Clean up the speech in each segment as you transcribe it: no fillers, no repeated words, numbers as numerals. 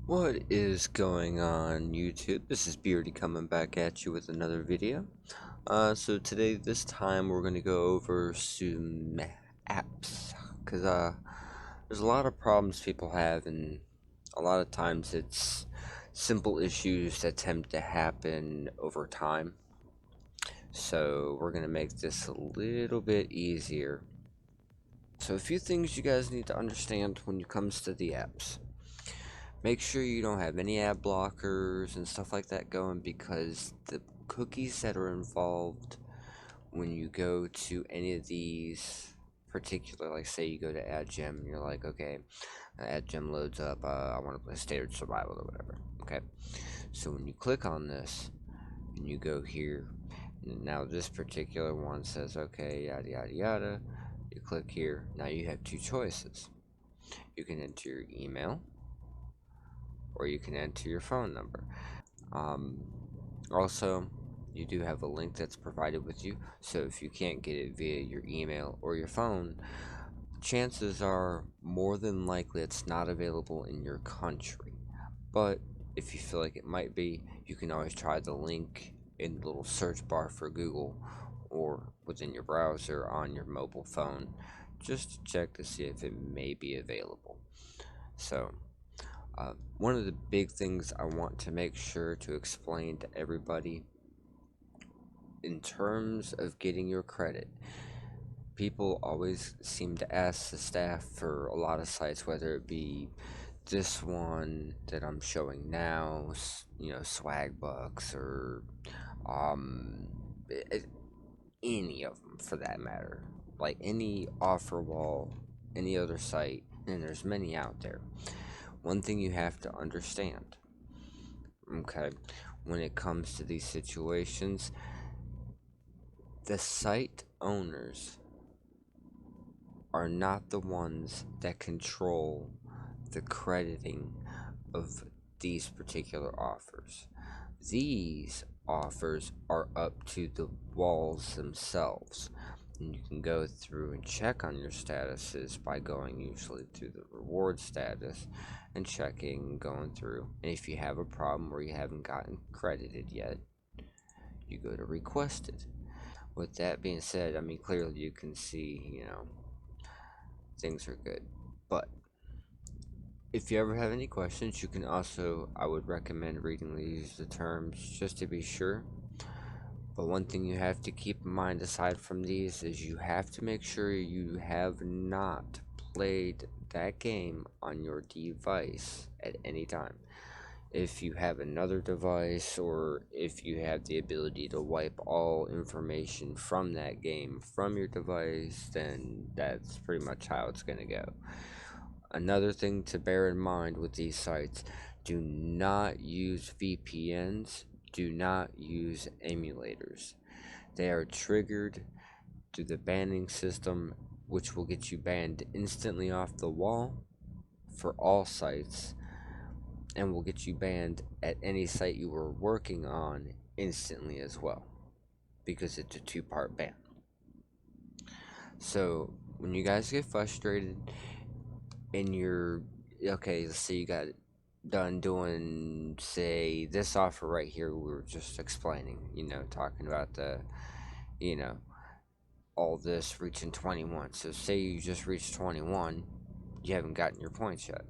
What is going on YouTube? This is Beardy coming back at you with another video. So today, this time, we're going to go over some apps. Because there's a lot of problems people have, and a lot of times it's simple issues that tend to happen over time. So we're going to make this a little bit easier. So a few things you guys need to understand when it comes to the apps. Make sure you don't have any ad blockers and stuff like that going, because the cookies that are involved when you go to any of these particular, like say you go to AdGem and you're like, okay, AdGem loads up, I want to play standard survival or whatever. Okay, so when you click on this and you go here, now this particular one says, okay, yada yada yada. You click here, now you have two choices. You can enter your email, or you can enter your phone number. Um, Also, you do have a link that's provided with you, so if you can't get it via your email or your phone, chances are more than likely it's not available in your country. But if you feel like it might be, you can always try the link in the little search bar for Google or within your browser on your mobile phone, just to check to see if it may be available. So, one of the big things I want to make sure to explain to everybody in terms of getting your credit, people always seem to ask the staff for a lot of sites, whether it be this one that I'm showing now, Swagbucks, or um, i- any of them for that matter, like any offer wall, any other site, and there's many out there. One thing you have to understand, okay, when it comes to these situations, the site owners are not the ones that control the crediting of these particular offers. These offers are up to the walls themselves. And you can go through and check on your statuses by going usually to the reward status and checking, going through. And if you have a problem where you haven't gotten credited yet, you go to requested. With that being said, I mean, clearly you can see, things are good. But if you ever have any questions, you can also, I would recommend reading the terms just to be sure. But one thing you have to keep in mind aside from these is you have to make sure you have not played that game on your device at any time. If you have another device, or if you have the ability to wipe all information from that game from your device, then that's pretty much how it's going to go. Another thing to bear in mind with these sites, do not use VPNs, do not use emulators. They are triggered through the banning system, which will get you banned instantly off the wall for all sites, and will get you banned at any site you were working on instantly as well, because it's a two-part ban. So when you guys get frustrated and you're okay, let's say you got done doing, say, this offer right here we were just explaining, talking about the, you know all this reaching 21. So say you just reached 21, you haven't gotten your points yet.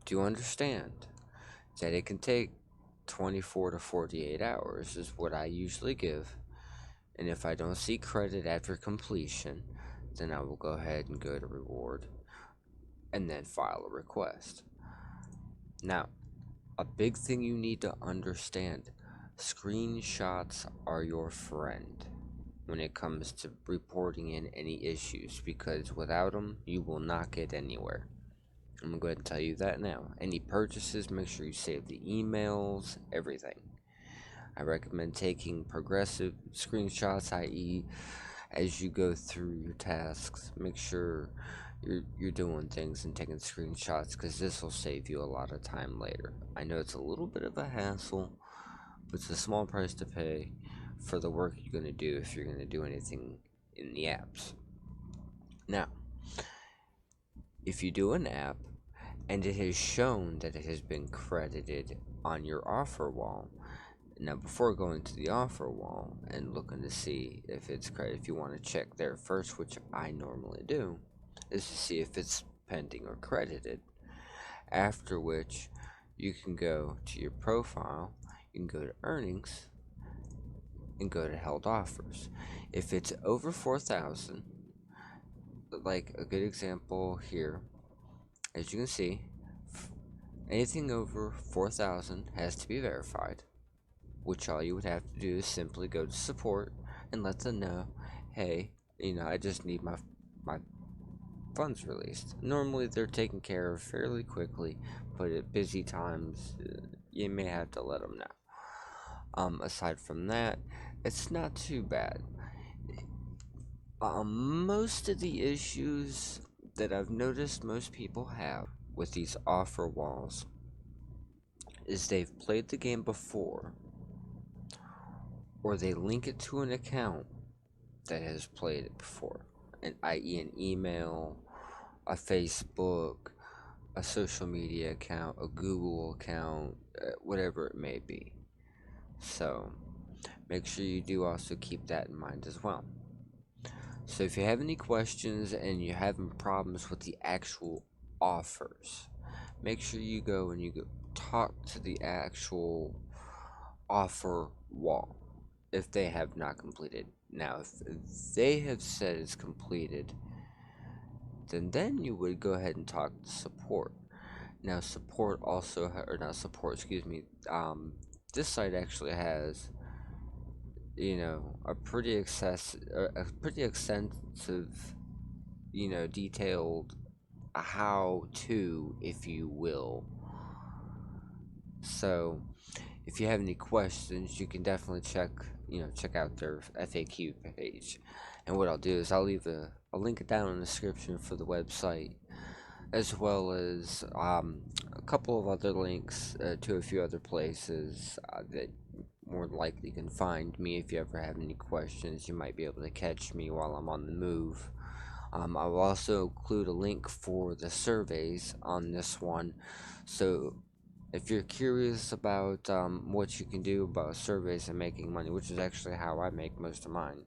Do understand that it can take 24 to 48 hours is what I usually give. And if I don't see credit after completion, then I will go ahead and go to reward and then file a request. Now, a big thing you need to understand, screenshots are your friend when it comes to reporting in any issues, because without them, you will not get anywhere. I'm going to go ahead and tell you that now. Any purchases, make sure you save the emails, everything. I recommend taking progressive screenshots, i.e., as you go through your tasks, make sure you're doing things and taking screenshots, because this will save you a lot of time later. I know it's a little bit of a hassle, but it's a small price to pay for the work you're going to do if you're going to do anything in the apps. Now, if you do an app and it has shown that it has been credited on your offer wall. Now, before going to the offer wall and looking to see if it's credited, if you want to check there first, which I normally do, is to see if it's pending or credited. After which, you can go to your profile, you can go to earnings, and go to held offers. If it's over 4,000, like a good example here, as you can see, anything over 4,000 has to be verified, which all you would have to do is simply go to support and let them know, hey, I just need my funds released. Normally they're taken care of fairly quickly, but at busy times, you may have to let them know. Aside from that, it's not too bad. Most of the issues that I've noticed most people have with these offer walls is they've played the game before, or they link it to an account that has played it before, i.e., an email, a Facebook, a social media account, a Google account, whatever it may be. So, make sure you do also keep that in mind as well. So, if you have any questions and you're having problems with the actual offers, make sure you go and you go talk to the actual offer wall if they have not completed. Now, if they have said it's completed, then you would go ahead and talk to support. Now, support also, or not support, excuse me. This site actually has, a pretty extensive, detailed how to, if you will. So, if you have any questions, you can definitely check out their FAQ page. And what I'll do is I'll link it down in the description for the website, as well as a couple of other links to a few other places that more than likely can find me. If you ever have any questions, you might be able to catch me while I'm on the move. I will also include a link for the surveys on this one, so if you're curious about what you can do about surveys and making money, which is actually how I make most of mine,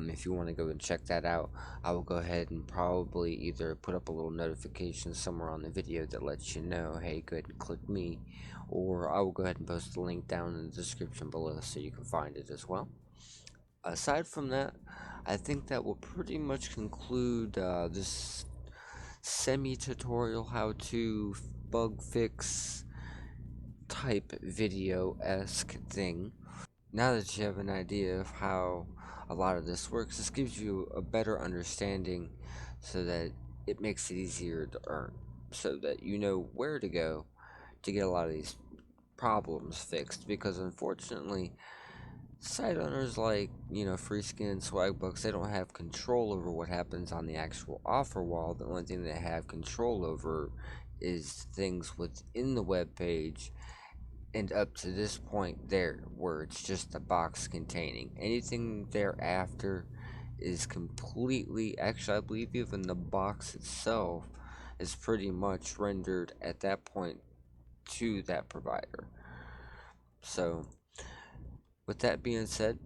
if you want to go and check that out, I will go ahead and probably either put up a little notification somewhere on the video that lets you know, hey, go ahead and click me, or I will go ahead and post the link down in the description below so you can find it as well. Aside from that, I think that will pretty much conclude this semi-tutorial how to bug fix type video-esque thing. Now that you have an idea of how a lot of this works, this gives you a better understanding so that it makes it easier to earn, so that you know where to go to get a lot of these problems fixed, because unfortunately site owners like, FreeSkin, Swagbucks, they don't have control over what happens on the actual offer wall. The only thing they have control over is things within the web page and up to this point there, where it's just a box containing. Anything thereafter is completely, actually I believe even the box itself is pretty much rendered at that point to that provider. So with that being said,